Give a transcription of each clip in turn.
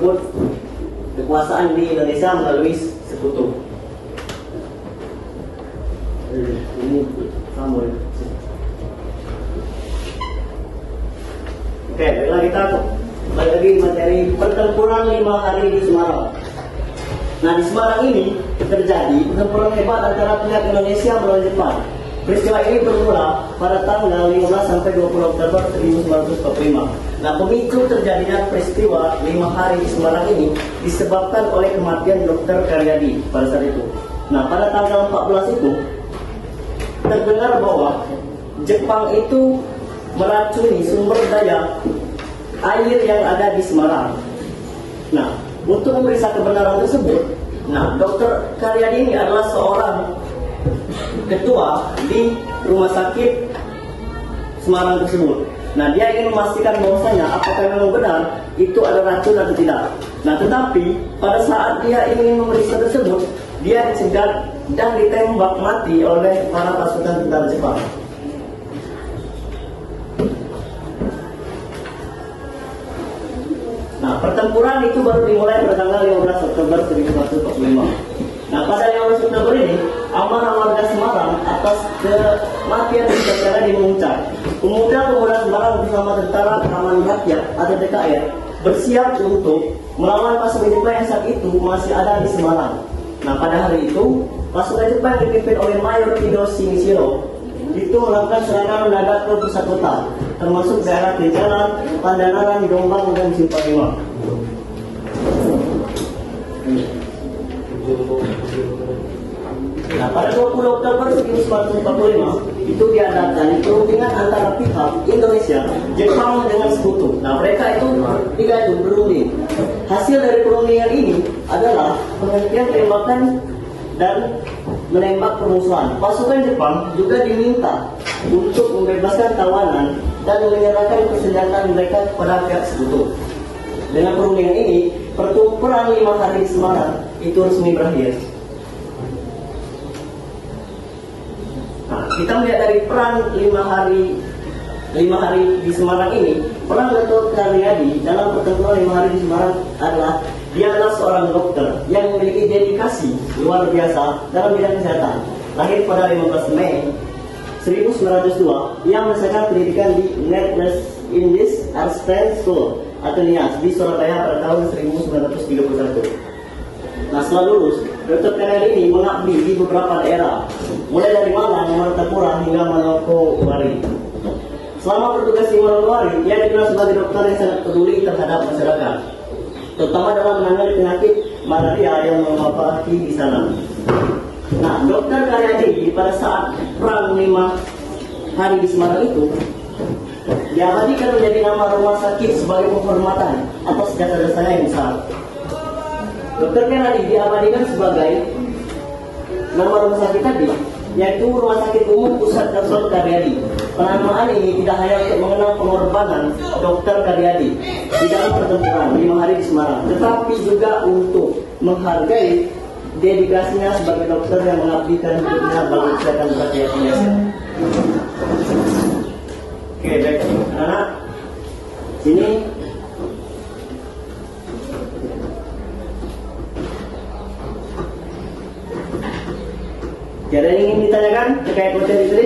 merebut kekuasaan di Indonesia melalui sekutu. Ini sama. Oke, baiklah kita balik lagi materi pertempuran 5 hari di Semarang. Nah, di Semarang ini terjadi pertempuran hebat antara pihak Indonesia melawan Jepang. Peristiwa ini bermula pada tanggal 15 sampai 20 Oktober 1945. Nah, pemicu terjadinya peristiwa 5 hari di Semarang ini disebabkan oleh kematian Dr. Karyadi pada saat itu. Nah, pada tanggal 14 itu terdengar bahwa Jepang itu meracuni sumber daya air yang ada di Semarang. Nah, untuk memeriksa kebenaran tersebut, Dr. Karyadi ini adalah seorang ketua di rumah sakit Semarang tersebut. Nah, dia ingin memastikan bahwasanya apakah memang benar itu ada racun atau tidak. Nah, tetapi pada saat dia ingin memeriksa tersebut, dia dicegat dan ditembak mati oleh para pasukan tentara Jepang. Nah, pertempuran itu baru dimulai pada tanggal 15 Oktober 1945. Nah, pada 15 Oktober ini, amarah warga Semarang atas kematian Dr. Karyadi memuncak. Pemuda-pemuda Semarang bersama tentara keamanan rakyat atau TKR bersiap untuk melawan pasukan Jepang yang saat itu masih ada di Semarang. Nah, pada hari itu, pasukan Jepang yang dipimpin oleh Mayor Hideyoshi Nishiro itu melakukan serangan mendadak ke pusat kota, termasuk daerah Jalan, Pandanaran, Jombang, dan Simpang 5. Nah, pada 20 Oktober 1945 itu diadakan perundingan antara pihak Indonesia, Jepang dengan sekutu. Nah, mereka itu tiga itu berunding. Hasil dari perundingan ini adalah penghentian tembakan dan menembak permusuhan. Pasukan Jepang juga diminta untuk membebaskan tawanan dan menyerahkan persenjataan mereka kepada pihak sekutu. Dengan perundingan ini, pertempuran 5 hari di Semarang itu resmi berakhir. Nah, kita melihat dari peran 5 hari di Semarang ini, peran Dr. Karyadi dalam pertempuran 5 hari di Semarang adalah dia adalah seorang dokter yang memiliki dedikasi luar biasa dalam bidang kesehatan. Lahir pada 15 Mei 1902, ia menyelesaikan pendidikan di Netherlands English Arts School atau NIAS di Surabaya pada tahun 1931. Nah, setelah lulus, Dr. Karyadi ini mengabdi di beberapa daerah, mulai dari Malang, Martapura hingga Manokwari. Selama bertugas di Manokwari, ia dikenal sebagai dokter yang sangat peduli terhadap masyarakat, terutama dalam menangani penyakit malaria yang mewabah di sana. Nah, Dr. Karyadi pada saat perang 5 hari di Semarang itu diabadikan menjadi nama rumah sakit sebagai penghormatan atas jasa-jasanya yang besar. Dr. Karyadi diabadikan sebagai nama rumah sakit tadi, yaitu Rumah Sakit Umum Pusat Dr. Karyadi. Penamaan ini tidak hanya untuk mengenang pengorbanan Dr. Karyadi di dalam pertempuran 5 hari di Semarang, tetapi juga untuk menghargai dedikasinya sebagai dokter yang mengabdikan hidupnya bagi kesehatan rakyat Indonesia. Oke, baik, anak sini. Ada yang ingin ditanyakan terkait materi ini?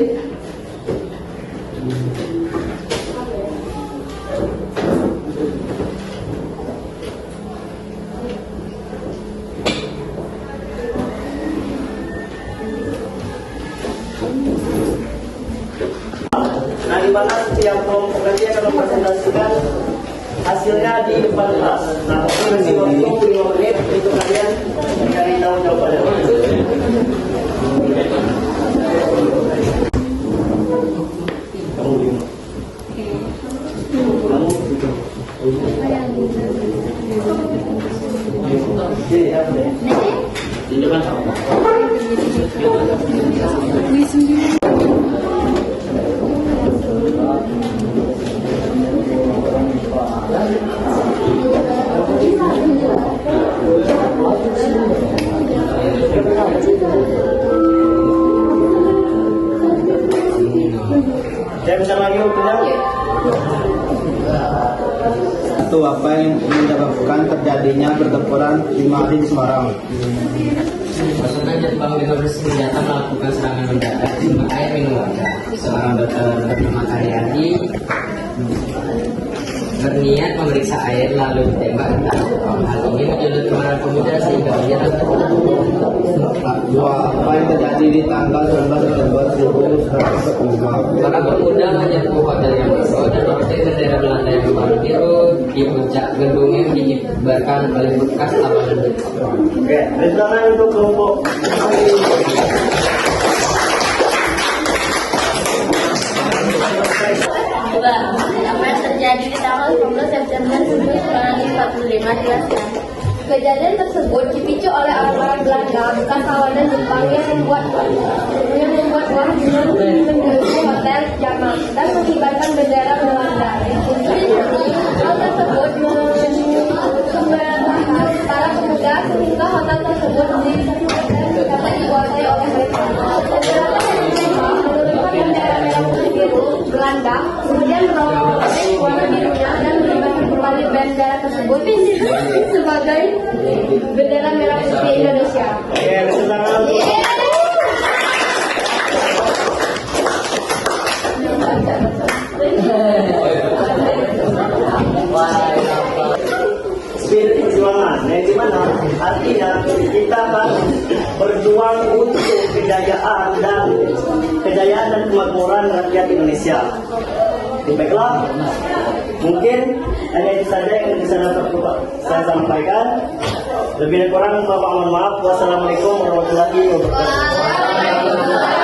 Nah, di mana setiap kelompok nanti akan mempresentasikan hasilnya di depan kelas. Nah, kasih waktu 5 menit untuk kalian mencari tahu jawabannya. Saya bisa lagi waktunya. Atau apa yang menyebabkan terjadi terjadinya pertempuran 5 hari di Semarang. Pasukan Jepang dengan bersenjata melakukan serangan mendadak di sumber air minum warga. Seorang dokter bernama Karyadi berniat memeriksa air lalu ditembak ke tangan. Hal ini menjadi kemarahan pemuda sehingga ia Apa yang terjadi di tanggal 19 September 1945? para pemuda menyerbu hotel yang besar dan memetik bendera Belanda yang berwarna biru. Di puncak gedung yang dikibarkan oleh bekas tabanan Jepang. Oke, rencana untuk kelompok Apa yang terjadi di tanggal 19 September 1945 jelaskan. Kejadian tersebut dipicu oleh orang-orang Belanda bekas tawanan Jepang yang membuat uang dengan menggerutu hotel Jamak dan mengibarkan bendera Belanda. Hal tersebut memberatkan para pemuda sehingga hotel tersebut dapat dikuasai oleh mereka. Menurunkan bendera merah putih biru Belanda, kemudian menolong warna birunya dan mengibarkan kembali bendera tersebut sebagai bendera merah putih Indonesia. Oke, rencana untuk spirit perjuangan, yang dimana artinya kita akan berjuang untuk kejayaan dan kemakmuran rakyat Indonesia. Baiklah, mungkin hanya itu saja yang bisa dapat saya sampaikan. Lebih dan kurang, mohon maaf. Wassalamualaikum warahmatullahi wabarakatuh.